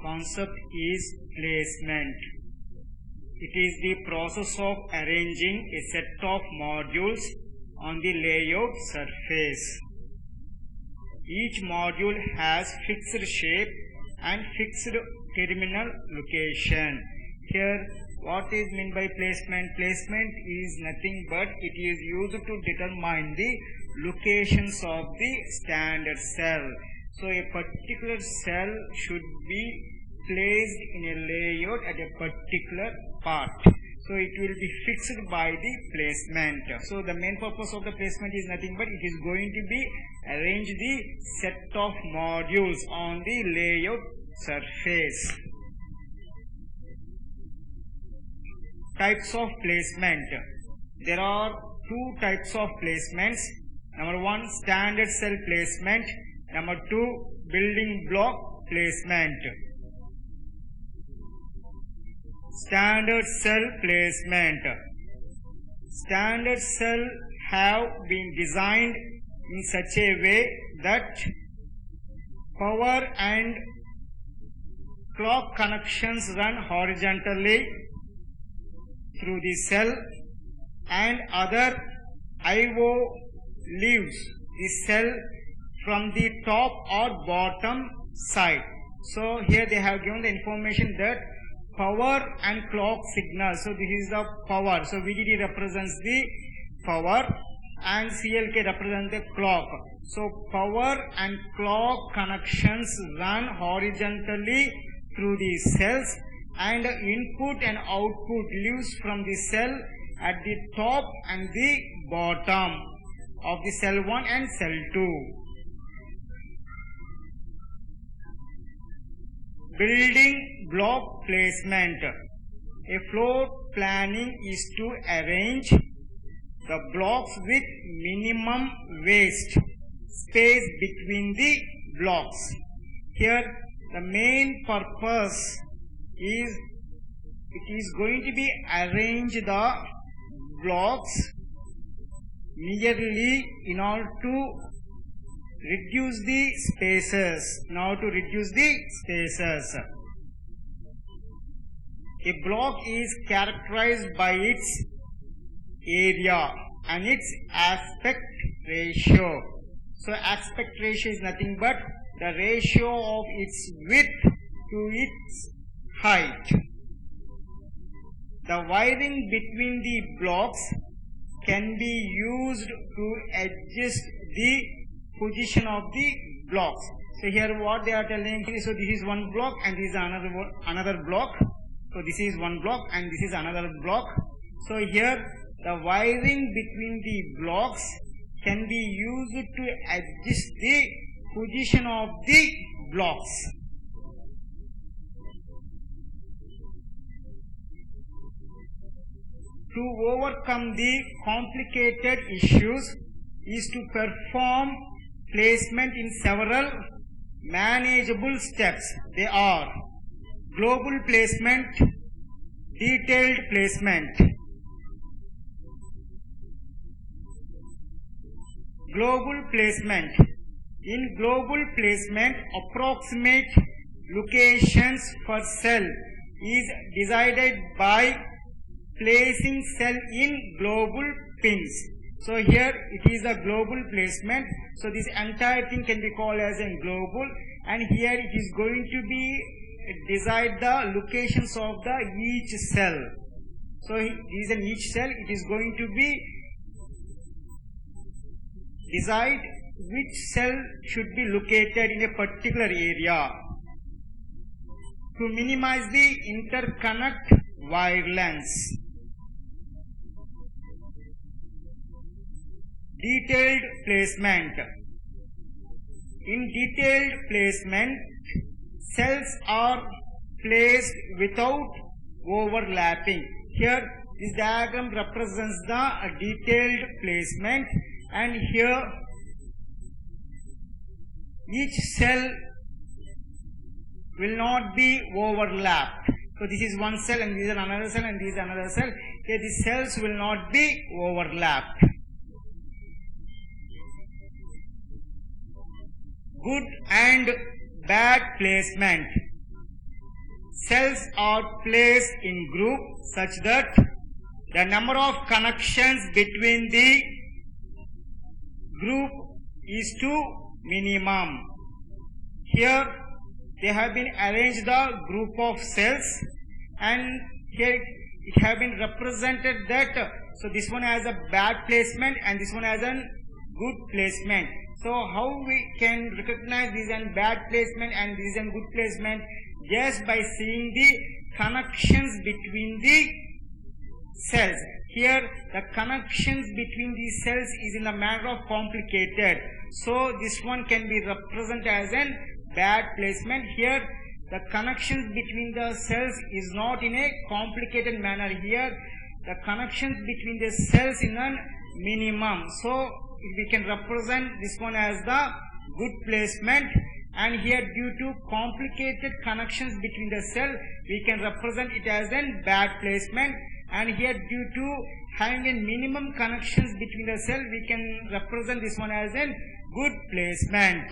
concept is placement. It is the process of arranging a set of modules on the layout surface. Each module has fixed shape and fixed terminal location. Here, what is meant by placement? Placement is nothing but it is used to determine the locations of the standard cell. So a particular cell should be placed in a layout at a particular part. So it will be fixed by the placement. So the main purpose of the placement is nothing but it is going to be arrange the set of modules on the layout surface. Types of placement. There are two types of placements. Number one, standard cell placement. Number two, building block placement. Standard cell placement. Standard cell have been designed in such a way that power and clock connections run horizontally through the cell and other I/O leaves the cell from the top or bottom side. So here they have given the information that power and clock signal. So this is the power. So VDD represents the power and CLK represents the clock. So power and clock connections run horizontally through the cells and input and output leaves from the cell at the top and the bottom of the cell 1 and cell 2. Building block placement. A floor planning is to arrange the blocks with minimum waste space between the blocks. Here the main purpose is it is going to be arrange the blocks nearly in order to reduce the spaces. A block is characterized by its area and its aspect ratio. So aspect ratio is nothing but the ratio of its width to its height. The wiring between the blocks can be used to adjust the position of the blocks. So here what they are telling, so this is one block and this is another block. So this is one block and this is another block. So here the wiring between the blocks can be used to adjust the position of the blocks. To overcome the complicated issues is to perform placement in several manageable steps. They are global placement, detailed placement. Global placement. In global placement, approximate locations for cell is decided by placing cell in global pins. So here it is a global placement. So this entire thing can be called as a global, and here it is going to be decide the locations of the each cell. So this is an each cell. It is going to be decide which cell should be located in a particular area to minimize the interconnect wire lengths. Detailed placement. In detailed placement, cells are placed without overlapping. Here this diagram represents the detailed placement, and here each cell will not be overlapped. So this is one cell and this is another cell and this is another cell. Here the cells will not be overlapped. Good and bad placement. cells are placed in group such that the number of connections between the group is to minimum. Here they have been arranged the group of cells, and here it have been represented that so this one has a bad placement and this one has a good placement. So how we can recognize this and bad placement and this and good placement? Just by seeing the connections between the cells. Here the connections between these cells is in a manner of complicated. So this one can be represented as a bad placement. Here the connections between the cells is not in a complicated manner. Here the connections between the cells in a minimum. So we can represent this one as the good placement, and here due to complicated connections between the cell we can represent it as a bad placement, and here due to having a minimum connections between the cell we can represent this one as a good placement.